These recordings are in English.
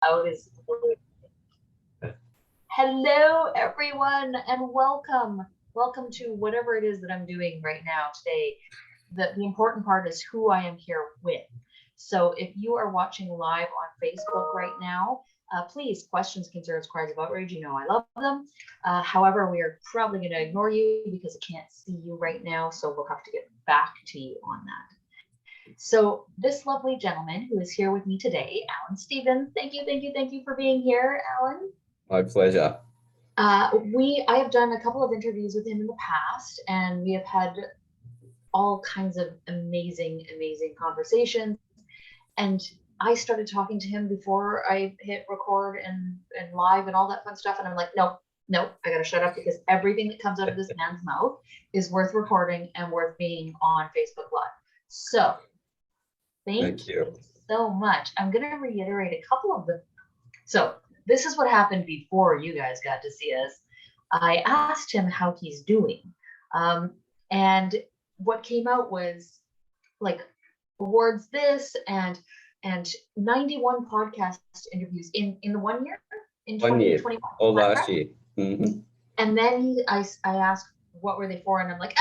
How is Hello, everyone, and welcome. Welcome to whatever it is that I'm doing right now today. The important part is who I am here with. So if you are watching live on Facebook right now, please, questions, concerns, cries of outrage, you know I love them. However, we are probably going to ignore you because I can't see you right now, so we'll have to get back to you on that. So this lovely gentleman who is here with me today, Alan Stevens, thank you for being here, Alan. My pleasure. I have done a couple of interviews with him in the past, and we have had all kinds of amazing conversations. And I started talking to him before I hit record and live and all that fun stuff. And I'm like, nope, I got to shut up because everything that comes out of this man's mouth is worth recording and worth being on Facebook Live. So thank you so much. I'm going to reiterate a couple of them. So this is what happened before you guys got to see us. I asked him how he's doing. And what came out was like awards this and 91 podcast interviews in the 1 year, in 2021. Oh, last year. Mm-hmm. And then I asked what were they for, and I'm like,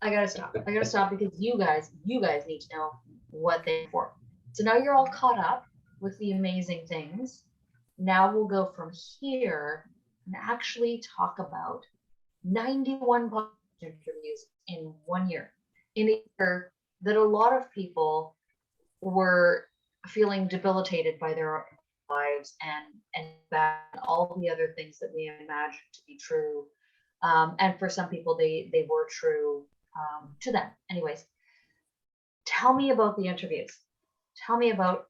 I gotta stop because you guys need to know what they're for. So now you're all caught up with the amazing things. Now we'll go from here and actually talk about 91 podcast interviews in 1 year. In a year that a lot of people were feeling debilitated by their lives and all the other things that we imagined to be true. And for some people, they were true to them. Anyways, tell me about the interviews. Tell me about,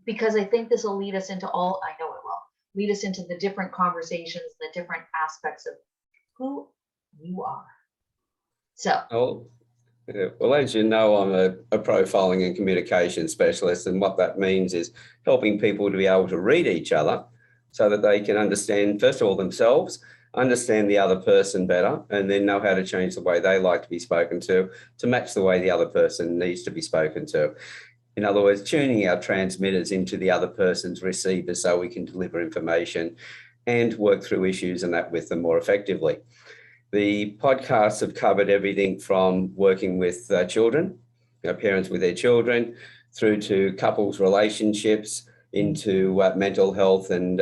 because I think this will lead us into lead us into the different conversations, the different aspects of who you are. So. Well, as you know, I'm a profiling and communication specialist, and what that means is helping people to be able to read each other so that they can understand, first of all, themselves, understand the other person better, and then know how to change the way they like to be spoken to match the way the other person needs to be spoken to. In other words, tuning our transmitters into the other person's receivers so we can deliver information and work through issues and that with them more effectively. The podcasts have covered everything from working with children, parents with their children, through to couples relationships, into mental health and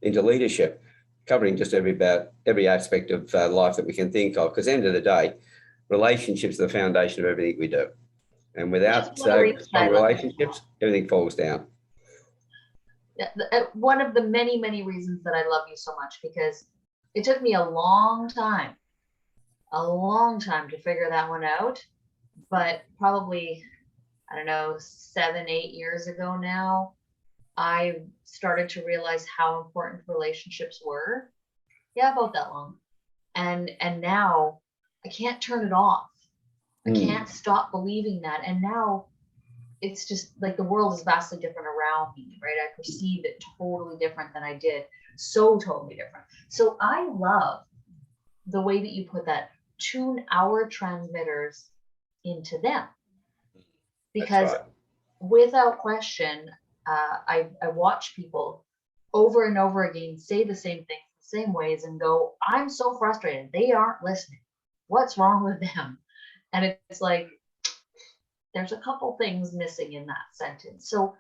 into leadership, covering just every aspect of life that we can think of. Because at the end of the day, relationships are the foundation of everything we do. And without strong relationships, everything falls down. Yeah, one of the many reasons that I love you so much, because it took me a long time to figure that one out, but probably, 7-8 years ago now, I started to realize how important relationships were. Yeah, about that long. And now I can't turn it off. I can't stop believing that. And now it's just like the world is vastly different around me, right? I perceive it totally different than I did. So totally different. So I love the way that you put that, tune our transmitters into them. Because without question, I watch people over and over again say the same things, the same ways, and go, I'm so frustrated. They aren't listening. What's wrong with them? And it's like, there's a couple things missing in that sentence. So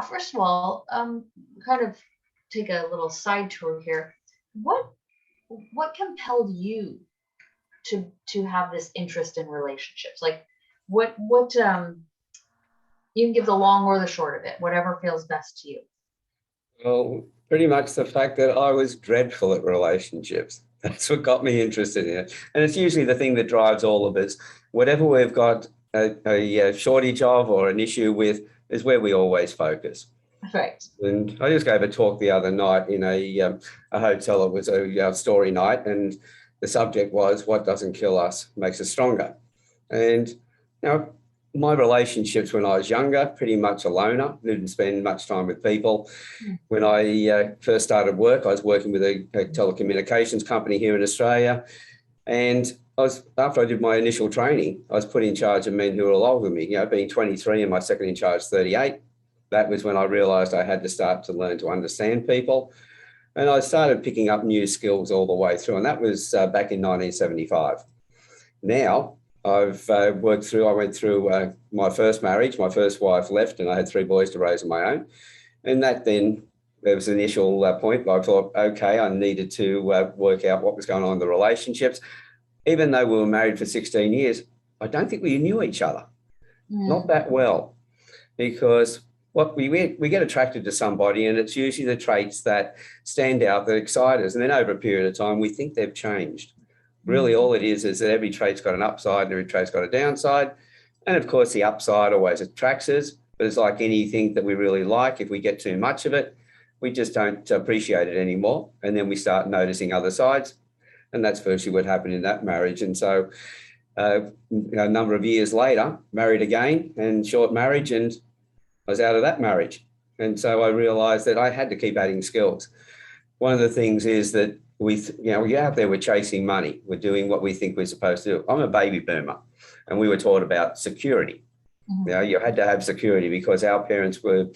first of all, kind of take a little side tour here. What compelled you to have this interest in relationships? Like what you can give the long or the short of it, whatever feels best to you. Well, pretty much the fact that I was dreadful at relationships. That's what got me interested in it. And it's usually the thing that drives all of us. Whatever we've got a shortage of or an issue with is where we always focus. Right. And I just gave a talk the other night in a hotel. It was a story night, and the subject was, what doesn't kill us makes us stronger. And, my relationships when I was younger, pretty much a loner, didn't spend much time with people. When I first started work, I was working with a telecommunications company here in Australia. And after I did my initial training, I was put in charge of men who were older than me, being 23 and my second in charge 38. that was when I realized I had to start to learn to understand people. And I started picking up new skills all the way through. And that was back in 1975. Now I've I went through my first marriage. My first wife left and I had 3 boys to raise on my own. And that then, there was an initial point where I thought, okay, I needed to work out what was going on in the relationships. Even though we were married for 16 years, I don't think we knew each other, not that well, because what we get attracted to somebody and it's usually the traits that stand out, that excite us. And then over a period of time, we think they've changed. Really, all it is that every trait's got an upside and every trait's got a downside. And of course, the upside always attracts us, but it's like anything that we really like. If we get too much of it, we just don't appreciate it anymore. And then we start noticing other sides. And that's virtually what happened in that marriage. And so a number of years later, married again and short marriage, and I was out of that marriage. And so I realized that I had to keep adding skills. One of the things is that we're out there, we're chasing money. We're doing what we think we're supposed to do. I'm a baby boomer and we were taught about security. You had to have security because our parents were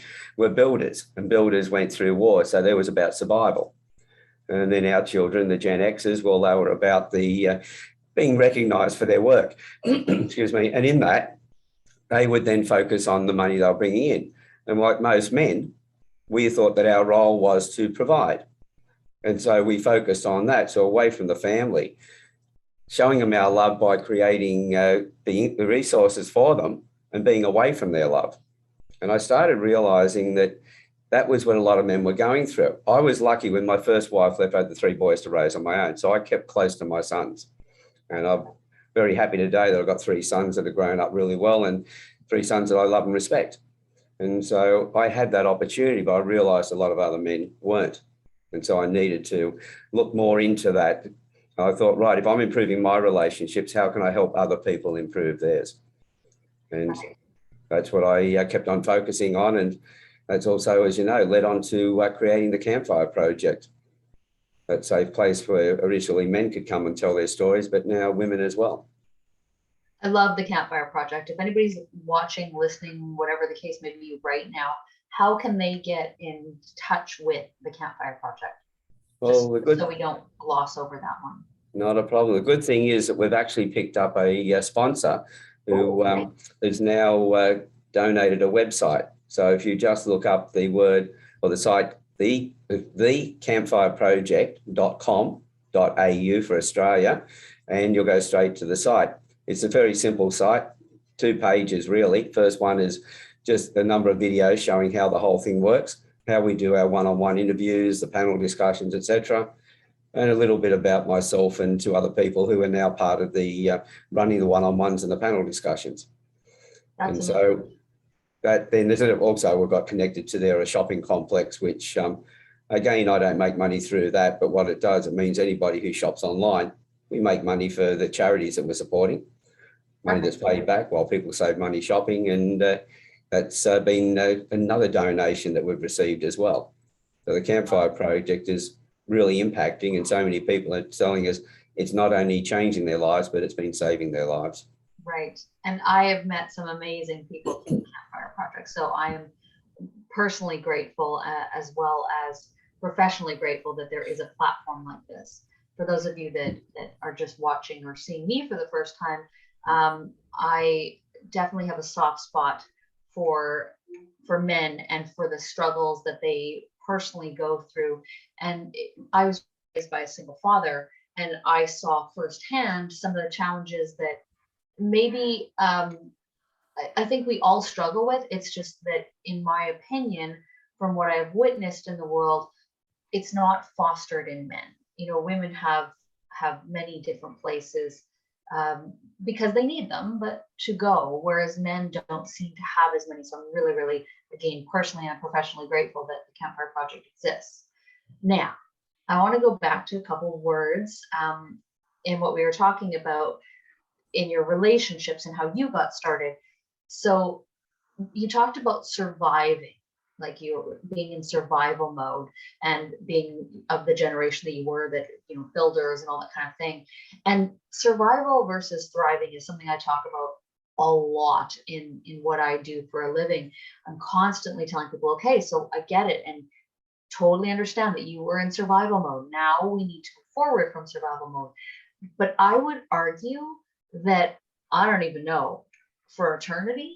builders and builders went through war. So there was about survival. And then our children, the Gen Xers, well, they were about the being recognised for their work. Excuse me. And in that, they would then focus on the money they were bringing in. And like most men, we thought that our role was to provide. And so we focused on that. So away from the family, showing them our love by creating the resources for them and being away from their love. And I started realising that that was what a lot of men were going through. I was lucky when my first wife left, I had the 3 boys to raise on my own. So I kept close to my sons. And I'm very happy today that I've got 3 sons that have grown up really well and 3 sons that I love and respect. And so I had that opportunity, but I realised a lot of other men weren't. And so I needed to look more into that. I thought, right, if I'm improving my relationships, how can I help other people improve theirs? And that's what I kept on focusing on. And that's also, as you know, led on to creating the Campfire Project. That's a safe place where originally men could come and tell their stories, but now women as well. I love the Campfire Project. If anybody's watching, listening, whatever the case may be right now, how can they get in touch with the Campfire Project? Well, so we don't gloss over that one. Not a problem. The good thing is that we've actually picked up a sponsor who has now donated a website. So if you just look up the word or the site, thecampfireproject.com.au for Australia, and you'll go straight to the site. It's a very simple site, 2 pages really. First one is just a number of videos showing how the whole thing works, how we do our one-on-one interviews, the panel discussions, etc., and a little bit about myself and 2 other people who are now part of the running the one-on-ones and the panel discussions. That's and amazing. So that then there's also we've got connected to there a shopping complex, which again, I don't make money through that, but what it does, it means anybody who shops online, we make money for the charities that we're supporting, money that's paid back while people save money shopping, and that's been another donation that we've received as well. So the Campfire Project is really impacting, and so many people are telling us it's not only changing their lives, but it's been saving their lives. Right. And I have met some amazing people through the Campfire Project. So I am personally grateful as well as professionally grateful that there is a platform like this. For those of you that are just watching or seeing me for the first time, I definitely have a soft spot for men and for the struggles that they personally go through. And I was raised by a single father, and I saw firsthand some of the challenges that maybe I think we all struggle with. It's just that, in my opinion, from what I've witnessed in the world, it's not fostered in men. Women have many different places because they need them, but to go, whereas men don't seem to have as many. So I'm really, really, again, personally and professionally grateful that the Campfire Project exists. Now, I want to go back to a couple of words in what we were talking about in your relationships and how you got started. So you talked about surviving, like you being in survival mode and being of the generation that you were, that, builders and all that kind of thing. And survival versus thriving is something I talk about a lot in what I do for a living. I'm constantly telling people, okay, so I get it and totally understand that you were in survival mode. Now we need to move forward from survival mode. But I would argue that, I don't even know, for eternity,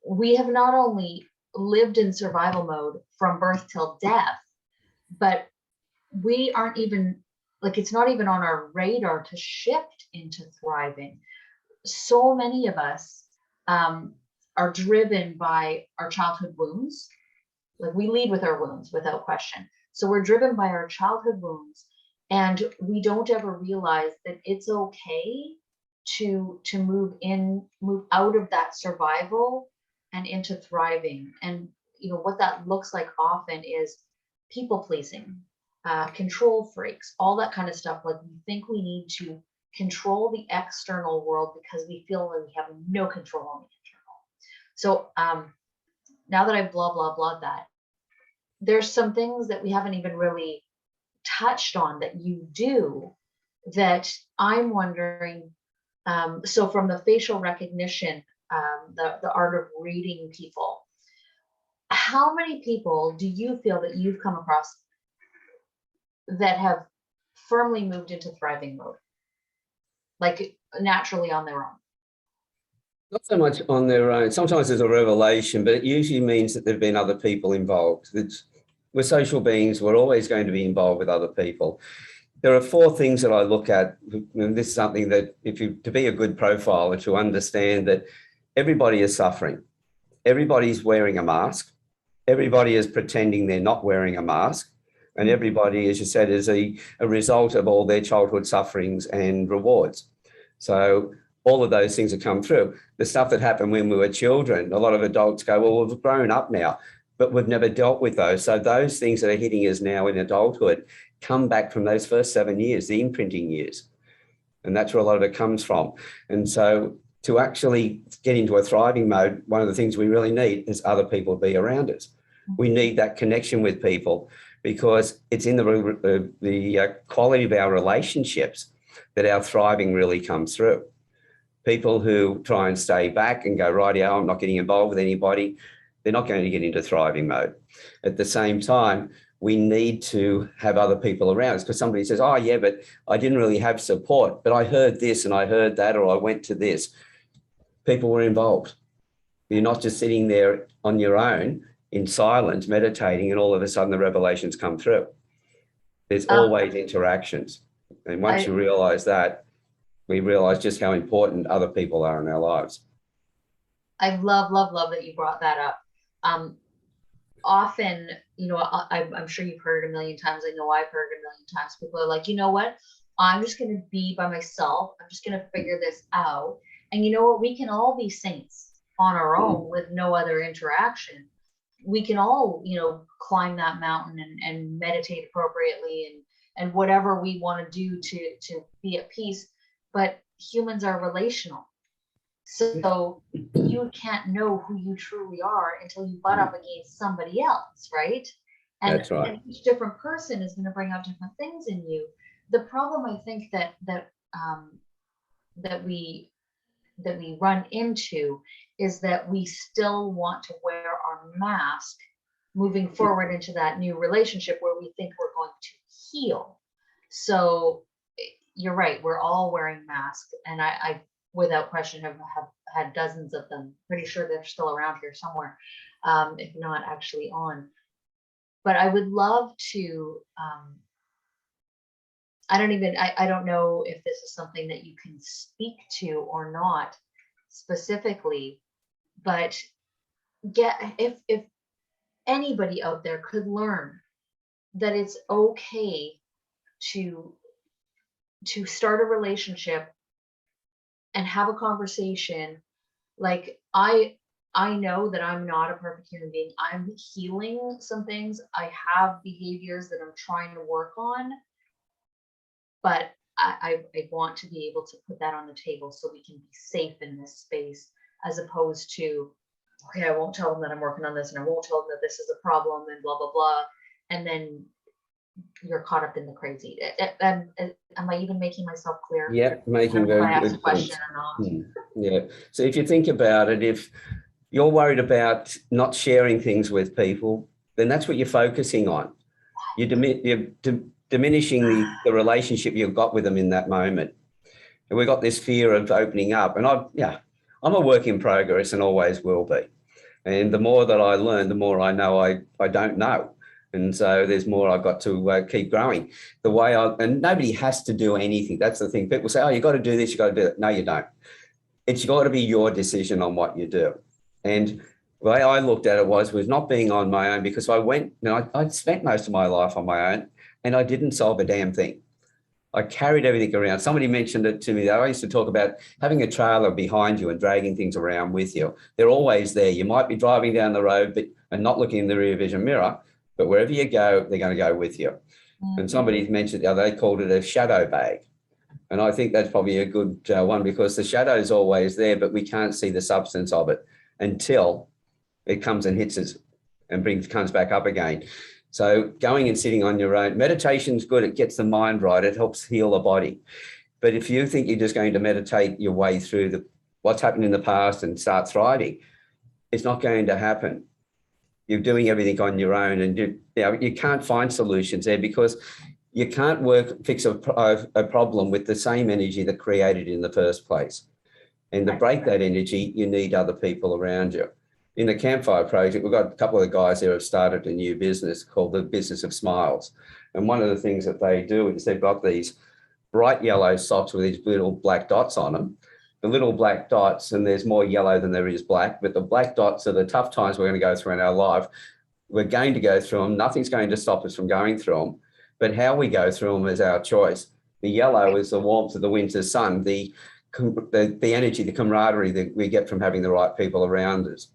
we have not only lived in survival mode from birth till death, but we aren't even, like, it's not even on our radar to shift into thriving. So many of us are driven by our childhood wounds. Like, we lead with our wounds without question. So we're driven by our childhood wounds, and we don't ever realize that it's okay to move out of that survival and into thriving. And what that looks like often is people pleasing, control freaks, all that kind of stuff. Like, we think we need to control the external world because we feel that we have no control on the internal. So now that I've blah that, there's some things that we haven't even really touched on that you do, that I'm wondering. So from the facial recognition, the art of reading people, how many people do you feel that you've come across that have firmly moved into thriving mode, like naturally on their own? Not so much on their own. Sometimes there's a revelation, but it usually means that there've been other people involved. We're social beings. We're always going to be involved with other people. There are 4 things that I look at, and this is something that, to be a good profiler, to understand that everybody is suffering. Everybody's wearing a mask. Everybody is pretending they're not wearing a mask. And everybody, as you said, is a result of all their childhood sufferings and rewards. So all of those things have come through. The stuff that happened when we were children, a lot of adults go, well, we've grown up now, but we've never dealt with those. So those things that are hitting us now in adulthood come back from those first 7 years, the imprinting years. And that's where a lot of it comes from. And so to actually get into a thriving mode, one of the things we really need is other people to be around us. We need that connection with people, because it's in the quality of our relationships that our thriving really comes through. People who try and stay back and go, rightio, I'm not getting involved with anybody, they're not going to get into thriving mode. At the same time, we need to have other people around us, because somebody says, oh yeah, but I didn't really have support, but I heard this and I heard that, or I went to this. People were involved. You're not just sitting there on your own in silence, meditating, and all of a sudden the revelations come through. There's always interactions. And once you realize that, we realize just how important other people are in our lives. I love that you brought that up. Often, I'm sure you've heard it a million times. I know I've heard it a million times. People are like, you know what? I'm just going to be by myself. I'm just going to figure this out. And you know what? We can all be saints on our own with no other interaction. We can all, climb that mountain and meditate appropriately and whatever we want to do to be at peace. But humans are relational. So you can't know who you truly are until you butt up against somebody else, right? That's right. And each different person is going to bring out different things in you. The problem, I think, that we run into is that we still want to wear our mask moving forward into that new relationship where we think we're going to heal. So you're right, we're all wearing masks, and I without question have had dozens of them. Pretty sure they're still around here somewhere, if not actually on. But I would love to, I don't know if this is something that you can speak to or not specifically, but if anybody out there could learn that it's okay to start a relationship and have a conversation. Like, I know that I'm not a perfect human being. I'm healing some things. I have behaviors that I'm trying to work on, but I want to be able to put that on the table so we can be safe in this space, as opposed to, okay, I won't tell them that I'm working on this, and I won't tell them that this is a problem, and blah, blah, blah. And then you're caught up in the crazy. And am I even making myself clear? Yeah, I don't making know if I very asked a good question points. or not. Yeah. So if you think about it, if you're worried about not sharing things with people, then that's what you're focusing on. You're diminishing the relationship you've got with them in that moment. And we've got this fear of opening up. And I'm a work in progress and always will be. And the more that I learn, the more I know I don't know. And so there's more I've got to keep growing. And nobody has to do anything. That's the thing. People say, oh, you got to do this, you got to do that. No, you don't. It's got to be your decision on what you do. And the way I looked at it was not being on my own, because I'd spent most of my life on my own and I didn't solve a damn thing. I carried everything around. Somebody mentioned it to me. I used to talk about having a trailer behind you and dragging things around with you. They're always there. You might be driving down the road and not looking in the rear vision mirror, but wherever you go, they're going to go with you. Mm-hmm. And somebody mentioned, they called it a shadow bag. And I think that's probably a good one, because the shadow is always there, but we can't see the substance of it until it comes and hits us and comes back up again. So going and sitting on your own, meditation's good. It gets the mind right. It helps heal the body. But if you think you're just going to meditate your way through what's happened in the past and start thriving, it's not going to happen. You're doing everything on your own, and you can't find solutions there, because you can't fix a problem with the same energy that created it in the first place. And to break that energy, you need other people around you. In the Campfire Project, we've got a couple of the guys there who have started a new business called the Business of Smiles. And one of the things that they do is they've got these bright yellow socks with these little black dots on them. The little black dots, and there's more yellow than there is black, but the black dots are the tough times we're going to go through in our life. We're going to go through them. Nothing's going to stop us from going through them. But how we go through them is our choice. The yellow is the warmth of the winter sun, the energy, the camaraderie that we get from having the right people around us.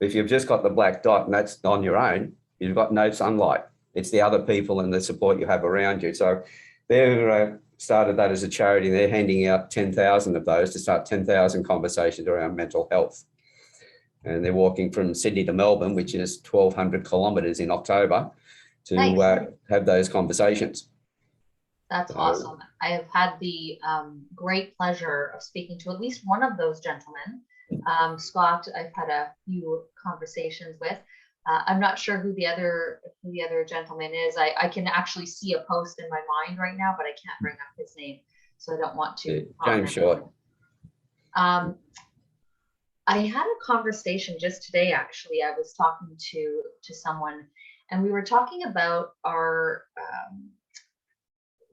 If you've just got the black dot and that's on your own, you've got no sunlight. It's the other people and the support you have around you. So they've started that as a charity. They're handing out 10,000 of those to start 10,000 conversations around mental health. And they're walking from Sydney to Melbourne, which is 1,200 kilometres in October, to have those conversations. That's awesome. I have had the great pleasure of speaking to at least one of those gentlemen. Scott, I've had a few conversations with. I'm not sure who the other gentleman is. I can actually see a post in my mind right now, but I can't bring up his name, so I don't want to. James Short. I had a conversation just today. Actually, I was talking to someone, and we were talking about our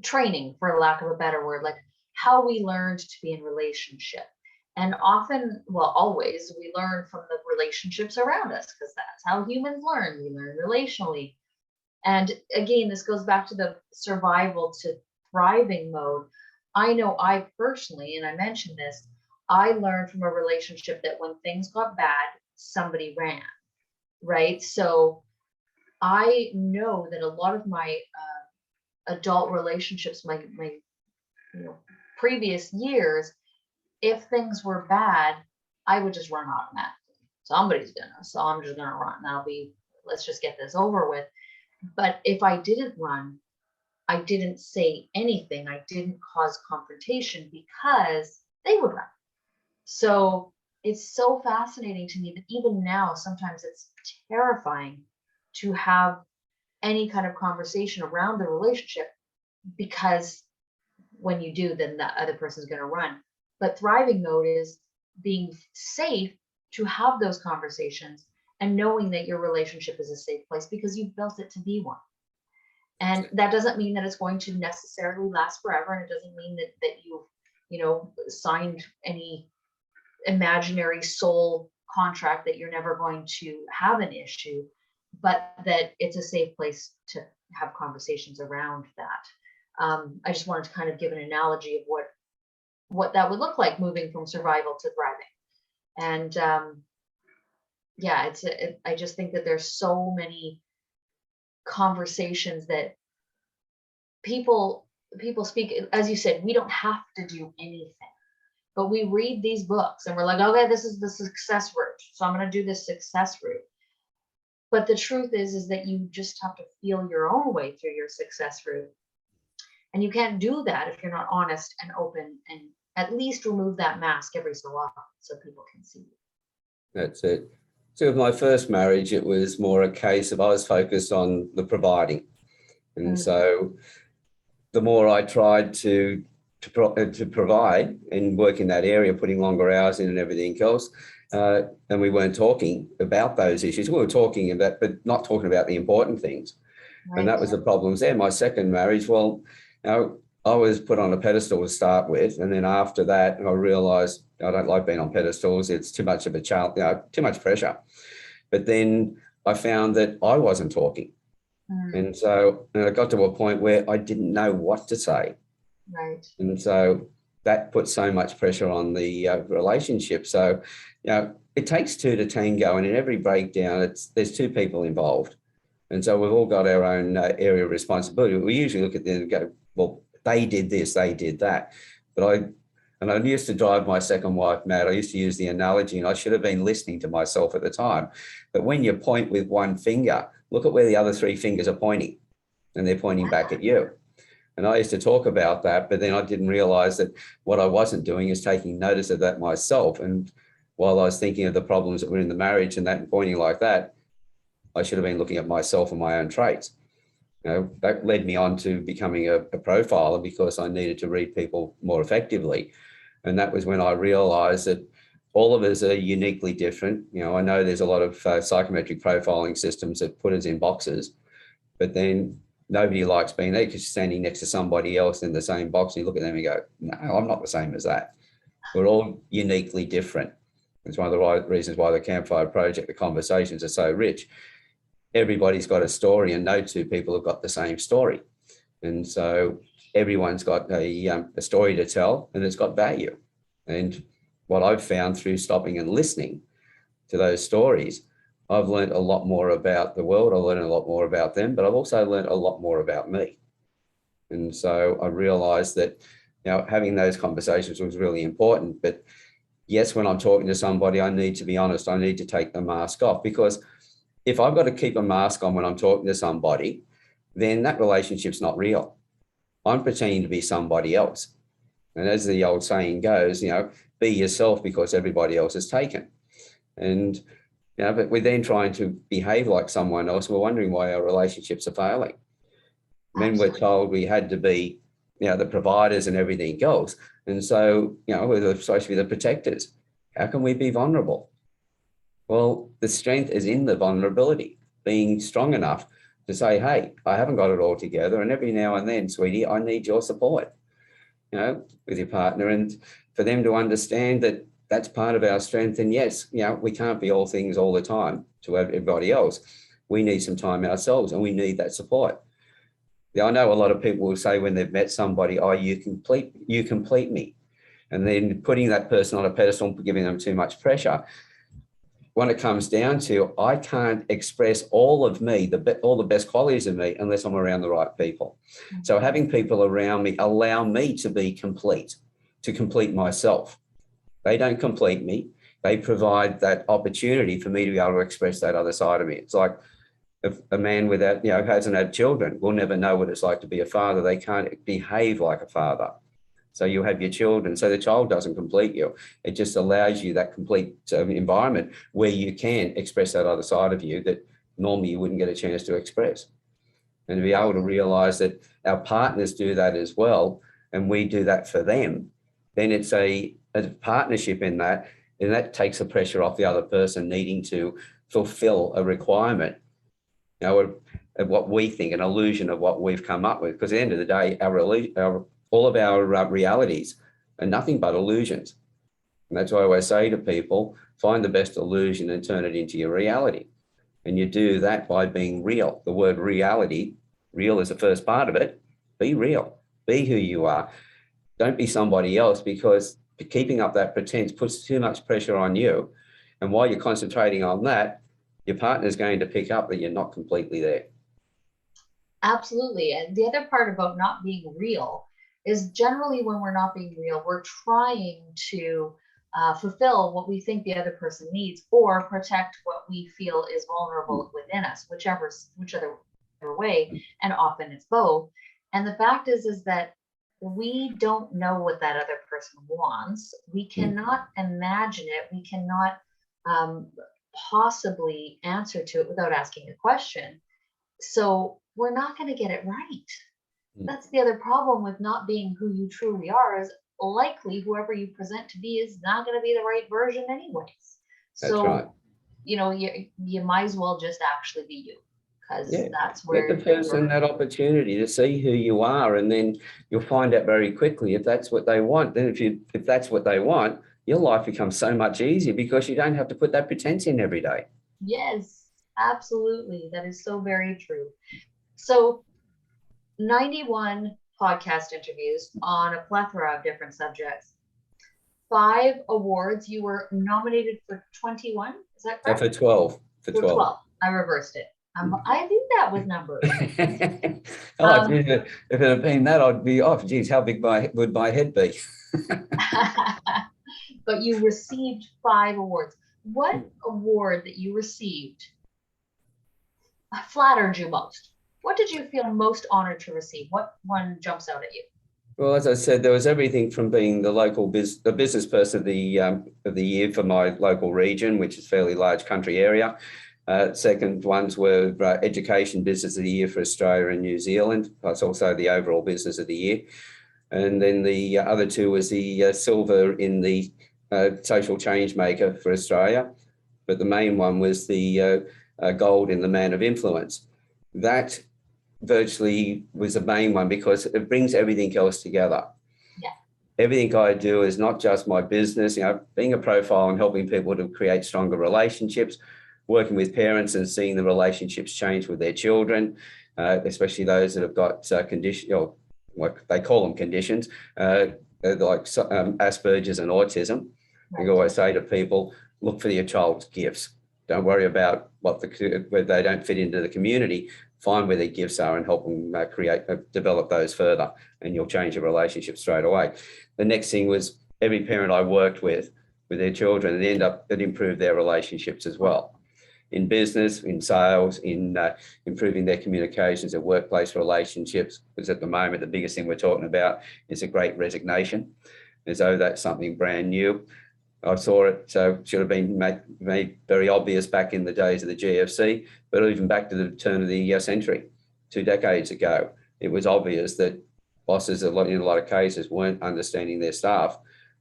training, for lack of a better word, like how we learned to be in relationship. And often, well, always, we learn from the relationships around us, because that's how humans learn. We learn relationally. And again, this goes back to the survival to thriving mode. I know I personally, and I mentioned this, I learned from a relationship that when things got bad, somebody ran, right? So I know that a lot of my adult relationships, my previous years, if things were bad, I would just run automatically. So I'm just gonna run. Let's just get this over with. But if I didn't run, I didn't say anything. I didn't cause confrontation, because they would run. So it's so fascinating to me that even now, sometimes it's terrifying to have any kind of conversation around the relationship, because when you do, then the other person's going to run. But thriving mode is being safe to have those conversations and knowing that your relationship is a safe place because you've built it to be one. And that doesn't mean that it's going to necessarily last forever. And it doesn't mean that you've, signed any imaginary soul contract that you're never going to have an issue, but that it's a safe place to have conversations around that. I just wanted to kind of give an analogy of what that would look like, moving from survival to thriving. And I just think that there's so many conversations that people speak. As you said, we don't have to do anything, but we read these books and we're like, okay, this is the success route, so I'm going to do this success route. But the truth is that you just have to feel your own way through your success route. And you can't do that if you're not honest and open, and at least remove that mask every so often so people can see you. That's it. So with my first marriage, it was more a case of I was focused on the providing. And so the more I tried to provide and work in that area, putting longer hours in and everything else, and we weren't talking about those issues. We were talking about, but not talking about the important things. Right. And that was the problems there. My second marriage, well, I was put on a pedestal to start with. And then after that, I realized I don't like being on pedestals. It's too much of a challenge, too much pressure. But then I found that I wasn't talking. And so I got to a point where I didn't know what to say. Right. And so that put so much pressure on the relationship. So, it takes two to tango, and in every breakdown, there's two people involved. And so we've all got our own area of responsibility. We usually look at them and go, well, they did this, they did that. But I used to drive my second wife mad. I used to use the analogy, and I should have been listening to myself at the time. But when you point with one finger, look at where the other three fingers are pointing, and they're pointing back at you. And I used to talk about that, but then I didn't realize that what I wasn't doing is taking notice of that myself. And while I was thinking of the problems that were in the marriage and that and pointing like that, I should have been looking at myself and my own traits. That led me on to becoming a profiler, because I needed to read people more effectively. And that was when I realized that all of us are uniquely different. I know there's a lot of psychometric profiling systems that put us in boxes, but then nobody likes being there because you're standing next to somebody else in the same box and you look at them and go, no, I'm not the same as that. We're all uniquely different. It's one of the reasons why the Campfire Project, the conversations are so rich. Everybody's got a story, and no two people have got the same story. And so everyone's got a story to tell, and it's got value. And what I've found through stopping and listening to those stories, I've learned a lot more about the world. I've learned a lot more about them, but I've also learned a lot more about me. And so I realized that, having those conversations was really important. But yes, when I'm talking to somebody, I need to be honest. I need to take the mask off, because if I've got to keep a mask on when I'm talking to somebody, then that relationship's not real. I'm pretending to be somebody else. And as the old saying goes, be yourself because everybody else is taken. And, but we're then trying to behave like someone else. We're wondering why our relationships are failing. When we're told we had to be, the providers and everything else. And so, we're supposed to be the protectors. How can we be vulnerable? Well, the strength is in the vulnerability, being strong enough to say, hey, I haven't got it all together. And every now and then, sweetie, I need your support, with your partner. And for them to understand that that's part of our strength. And yes, we can't be all things all the time to everybody else. We need some time ourselves, and we need that support. I know a lot of people will say when they've met somebody, oh, you complete me. And then putting that person on a pedestal and giving them too much pressure. When it comes down to, I can't express all of me, all the best qualities of me, unless I'm around the right people. So having people around me allow me to be complete, to complete myself. They don't complete me. They provide that opportunity for me to be able to express that other side of me. It's like if a man without, hasn't had children will never know what it's like to be a father. They can't behave like a father. So you have your children. So the child doesn't complete you. It just allows you that complete environment where you can express that other side of you that normally you wouldn't get a chance to express. And to be able to realize that our partners do that as well, and we do that for them, then it's a partnership in that, and that takes the pressure off the other person needing to fulfill a requirement, of what we think, an illusion of what we've come up with. Because at the end of the day, all of our realities are nothing but illusions. And that's why I always say to people, find the best illusion and turn it into your reality. And you do that by being real. The word reality, real is the first part of it. Be real. Be who you are. Don't be somebody else, because keeping up that pretense puts too much pressure on you. And while you're concentrating on that, your partner's going to pick up that you're not completely there. Absolutely. And the other part about not being real is generally when we're not being real, we're trying to fulfill what we think the other person needs, or protect what we feel is vulnerable within us, whichever way. And often it's both. And the fact is that we don't know what that other person wants. We cannot imagine it. We cannot possibly answer to it without asking a question. So we're not going to get it right. That's the other problem with not being who you truly are, is likely whoever you present to be is not going to be the right version anyways. That's right. You know, you might as well just actually be you, because that's where let the person that opportunity to see who you are, and then you'll find out very quickly if that's what they want. Then if that's what they want, your life becomes so much easier because you don't have to put that pretense in every day. Yes, absolutely. That is so very true. So 91 podcast interviews on a plethora of different subjects, 5 awards. You were nominated for 21. Is that correct? For 12. For 12. I reversed it. I do that with numbers. If it had been that, I'd be off. Geez, how big would my head be? But you received 5 awards. What award that you received flattered you most? What did you feel most honored to receive? What one jumps out at you? Well, as I said, there was everything from being the business person of the year for my local region, which is a fairly large country area. Second ones were education business of the year for Australia and New Zealand, plus also the overall business of the year. And then the other 2 was the silver in the social change maker for Australia. But the main one was the gold in the man of influence. That virtually was the main one because it brings everything else together. Yeah. Everything I do is not just my business, being a profile and helping people to create stronger relationships, working with parents and seeing the relationships change with their children, especially those that have got condition, or what they call them conditions, like Asperger's and autism. Right. I always say to people, look for your child's gifts. Don't worry about where they don't fit into the community. Find where their gifts are and help them develop those further, and you'll change your relationship straight away. The next thing was every parent I worked with their children, it improved their relationships as well. In business, in sales, in improving their communications, their workplace relationships, because at the moment, the biggest thing we're talking about is a great resignation, as though that's something brand new. I saw it, so should have been made very obvious back in the days of the GFC, but even back to the turn of the century, 2 decades ago, it was obvious that bosses, in a lot of cases, weren't understanding their staff,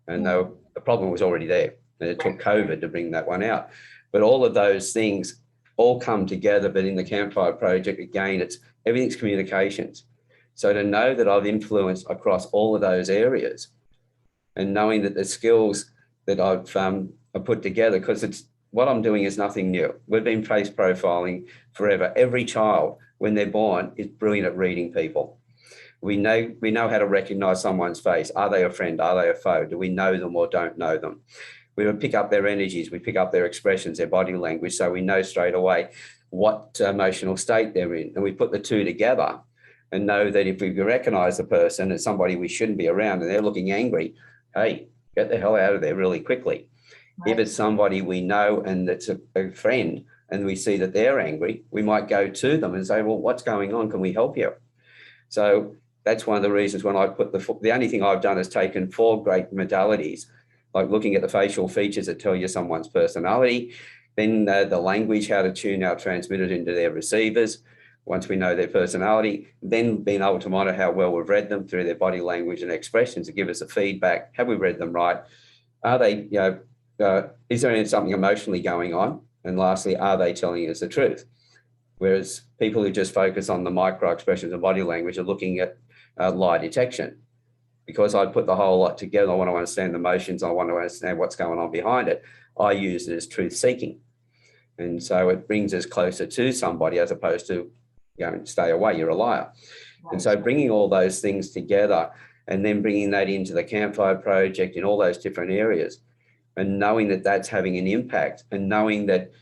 and the problem was already there, and it took COVID to bring that one out. But all of those things all come together, but in the Campfire Project, again, everything's communications. So to know that I've influenced across all of those areas, and knowing that the skills that I've put together, because what I'm doing is nothing new. We've been face profiling forever. Every child, when they're born, is brilliant at reading people. We know how to recognize someone's face. Are they a friend? Are they a foe? Do we know them or don't know them? We would pick up their energies. We pick up their expressions, their body language. So we know straight away what emotional state they're in. And we put the 2 together and know that if we recognize the person as somebody we shouldn't be around and they're looking angry, hey, get the hell out of there really quickly. Right. If it's somebody we know and it's a friend and we see that they're angry, we might go to them and say, well, what's going on? Can we help you? So that's one of the reasons when I put the only thing I've done is taken 4 great modalities, like looking at the facial features that tell you someone's personality, then the language, how to tune our transmitters into their receivers, once we know their personality, then being able to monitor how well we've read them through their body language and expressions to give us a feedback. Have we read them right? Are they, is there something emotionally going on? And lastly, are they telling us the truth? Whereas people who just focus on the micro expressions and body language are looking at lie detection. Because I put the whole lot together, I want to understand the emotions, I want to understand what's going on behind it. I use it as truth seeking. And so it brings us closer to somebody as opposed to, stay away, you're a liar. Right. And so bringing all those things together and then bringing that into the Campfire Project in all those different areas and knowing that that's having an impact and knowing that,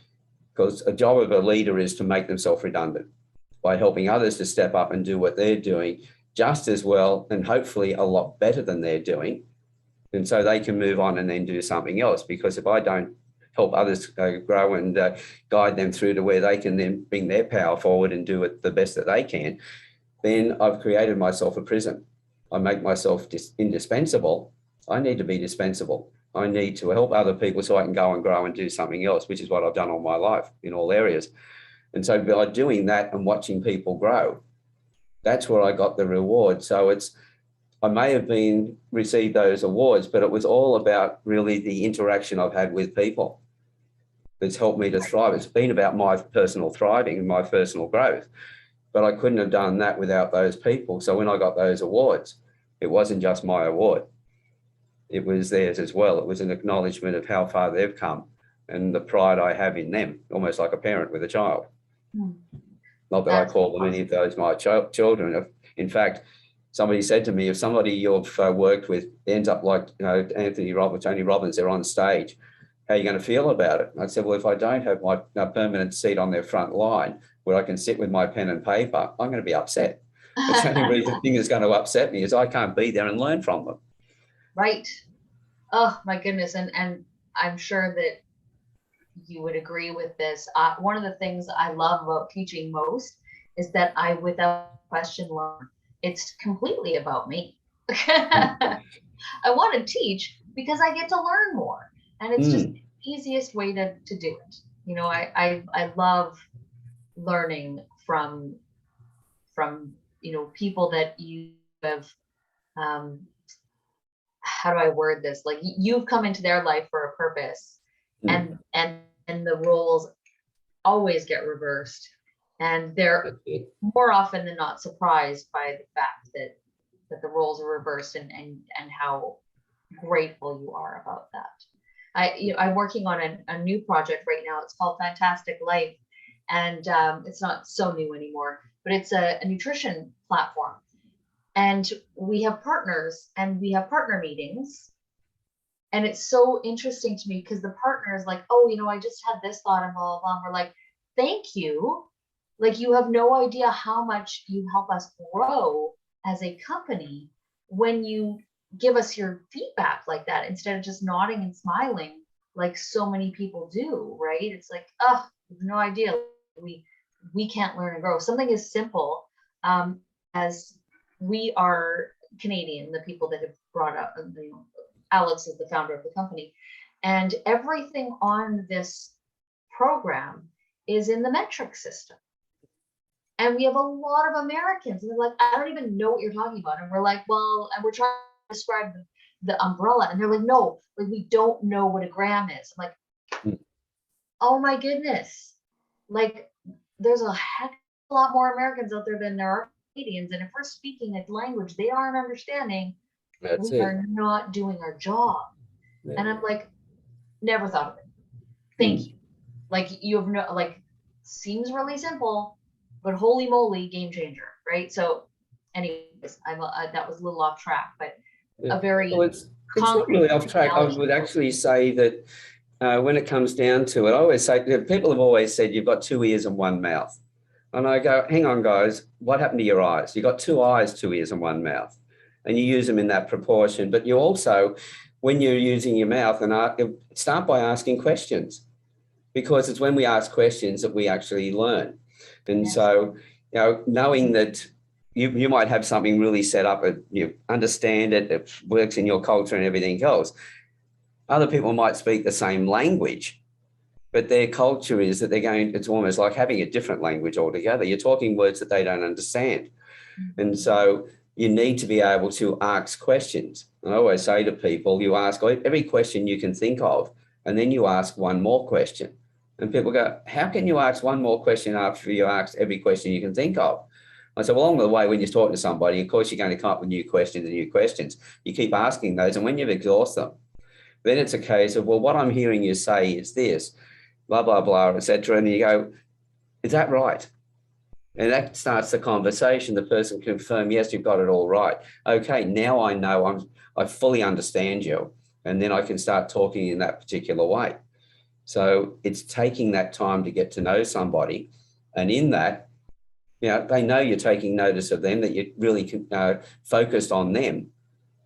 because a job of a leader is to make themselves redundant by helping others to step up and do what they're doing just as well and hopefully a lot better than they're doing, And so they can move on and then do something else. Because if I don't help others grow and guide them through to where they can then bring their power forward and do it the best that they can, then I've created myself a prison. I make myself indispensable. I need to be dispensable. I need to help other people so I can go and grow and do something else, which is what I've done all my life in all areas. And so by doing that and watching people grow, that's where I got the reward. So I may have received those awards, but it was all about really the interaction I've had with people that's helped me to thrive. It's been about my personal thriving and my personal growth, but I couldn't have done that without those people. So when I got those awards, it wasn't just my award. It was theirs as well. It was an acknowledgement of how far they've come and the pride I have in them, almost like a parent with a child. Not that I call them any of those my children. In fact, somebody said to me, if somebody you've worked with ends up like Tony Robbins, they're on stage, how are you going to feel about it? And I said, well, if I don't have my permanent seat on their front line where I can sit with my pen and paper, I'm going to be upset. The only thing that's going to upset me is I can't be there and learn from them. Right. Oh my goodness. And I'm sure that you would agree with this. One of the things I love about teaching most is that I, without question, learn. It's completely about me. I want to teach because I get to learn more. And it's just the easiest way to do it. You know, I love learning from people that you have, how do I word this? Like you've come into their life for a purpose, and the roles always get reversed, and they're more often than not surprised by the fact that the roles are reversed and how grateful you are about that. I'm working on a new project right now. It's called Fantastic Life, and it's not so new anymore, but it's a nutrition platform. And we have partners and we have partner meetings. And it's so interesting to me because the partner is like, oh, I just had this thought and blah, blah, blah. And we're like, thank you. Like, you have no idea how much you help us grow as a company when you give us your feedback like that, instead of just nodding and smiling like so many people do, right? It's like, oh, no idea. We can't learn and grow. Something as simple as we are Canadian, the people that have brought up, Alex is the founder of the company, and everything on this program is in the metric system. And we have a lot of Americans, and they're like, I don't even know what you're talking about. And we're like, well, and we're trying to describe the umbrella, and they're like, no, like we don't know what a gram is. I'm like, oh my goodness, like there's a heck of a lot more Americans out there than there are Canadians, and if we're speaking a language they aren't understanding, we are not doing our job. Yeah. And I'm like, never thought of it. Thank you. Like, you have no, like, seems really simple, but holy moly, game changer, right? So anyways, that was a little off track, but a very it's not really off track. I would actually say that when it comes down to it, I always say, people have always said you've got 2 ears and 1 mouth. And I go, hang on, guys, what happened to your eyes? You've got 2 eyes, 2 ears and 1 mouth. And you use them in that proportion. But you also, when you're using your mouth, and start by asking questions, because it's when we ask questions that we actually learn. And so, knowing that you might have something really set up, you understand it, it works in your culture and everything else. Other people might speak the same language, but their culture is that it's almost like having a different language altogether. You're talking words that they don't understand. And so you need to be able to ask questions. And I always say to people, you ask every question you can think of, and then you ask one more question. And people go, how can you ask one more question after you ask every question you can think of? I said, well, along the way, when you're talking to somebody, of course, you're going to come up with new questions and new questions. You keep asking those, and when you've exhausted them, then it's a case of, well, what I'm hearing you say is this, blah, blah, blah, etc. And you go, is that right? And that starts the conversation. The person can confirm, yes, you've got it all right. Okay, now I know I fully understand you. And then I can start talking in that particular way. So it's taking that time to get to know somebody. And in that, they know you're taking notice of them, that you're really focused on them.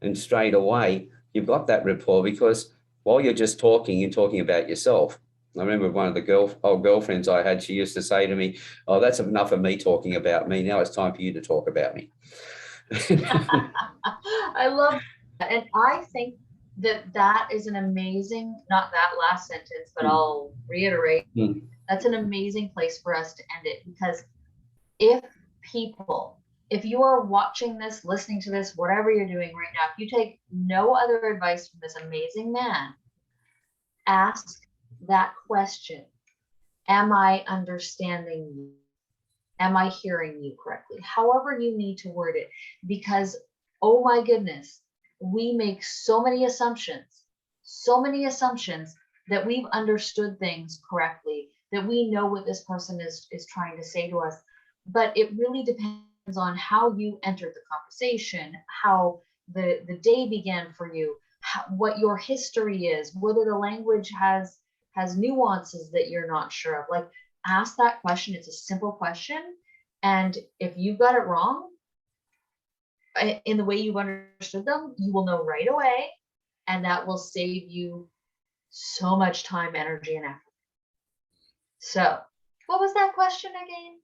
And straight away, you've got that rapport, because while you're just talking, you're talking about yourself. I remember one of the old girlfriends I had, she used to say to me, "Oh, that's enough of me talking about me. Now it's time for you to talk about me." I love that. And I think that that is an amazing, not that last sentence, but I'll reiterate, that's an amazing place for us to end it, because if you are watching this, listening to this, whatever you're doing right now, if you take no other advice from this amazing man, ask that question. Am I understanding you? Am I hearing you correctly? However you need to word it, because, oh my goodness, we make so many assumptions that we've understood things correctly, that we know what this person is trying to say to us. But it really depends on how you entered the conversation, how the day began for you, what your history is, whether the language has nuances that you're not sure of. Like, ask that question. It's a simple question. And if you got it wrong in the way you've understood them, you will know right away. And that will save you so much time, energy, and effort. So, what was that question again?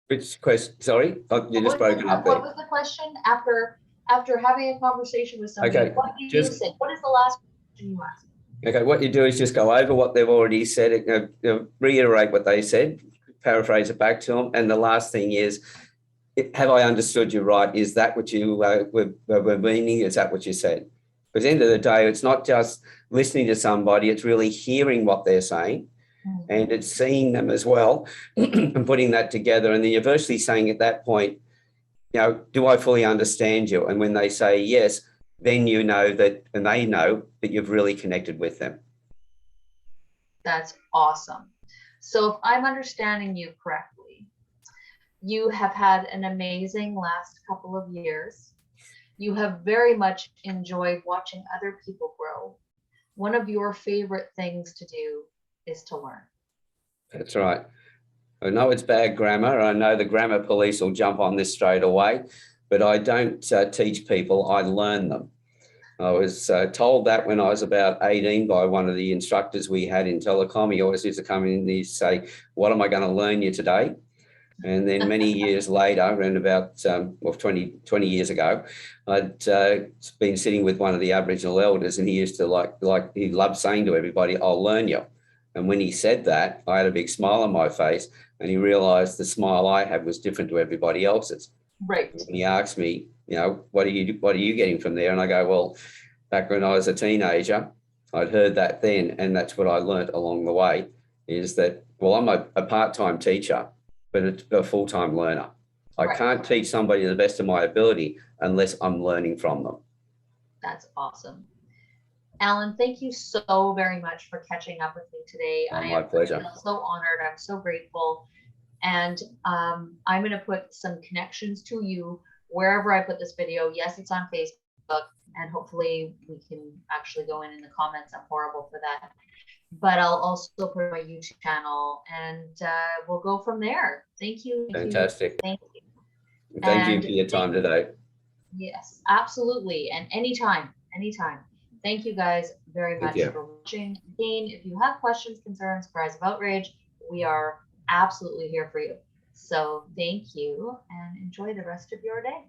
Which question? Sorry, you're just broken up there. What was the question? After having a conversation with somebody, Okay, what did you say? What is the last question you asked? Okay, what you do is just go over what they've already said, reiterate what they said, paraphrase it back to them. And the last thing is, have I understood you right? Is that what you were meaning? Is that what you said? Because at the end of the day, it's not just listening to somebody, it's really hearing what they're saying, and it's seeing them as well and putting that together. And then you're virtually saying at that point, do I fully understand you? And when they say yes, then you know that, and they know that you've really connected with them. That's awesome. So if I'm understanding you correctly, you have had an amazing last couple of years. You have very much enjoyed watching other people grow. One of your favorite things to do is to learn. That's right. I know it's bad grammar. I know the grammar police will jump on this straight away, but I don't teach people, I learn them. I was told that when I was about 18 by one of the instructors we had in telecom. He always used to come in and he'd say, "What am I going to learn you today?" And then many years later, around about 20 years ago, I'd been sitting with one of the Aboriginal elders, and he used to he loved saying to everybody, "I'll learn you." And when he said that, I had a big smile on my face, and he realised the smile I had was different to everybody else's. Right. And he asked me, what are you getting from there? And I go, well, back when I was a teenager, I'd heard that then, and that's what I learned along the way, is that, well, I'm a part-time teacher, but a full-time learner. I can't teach somebody to the best of my ability unless I'm learning from them. That's awesome. Alan, thank you so very much for catching up with me today. My pleasure. I'm so honored. I'm so grateful. And I'm going to put some connections to you wherever I put this video. Yes, it's on Facebook, and hopefully we can actually go in the comments. I'm horrible for that. But I'll also put my YouTube channel, and we'll go from there. Thank you. Fantastic. Thank you. Thank you for your time today. Yes, absolutely. And anytime. Thank you guys very much for watching. Again, if you have questions, concerns, cries of outrage, we are absolutely here for you. So thank you, and enjoy the rest of your day.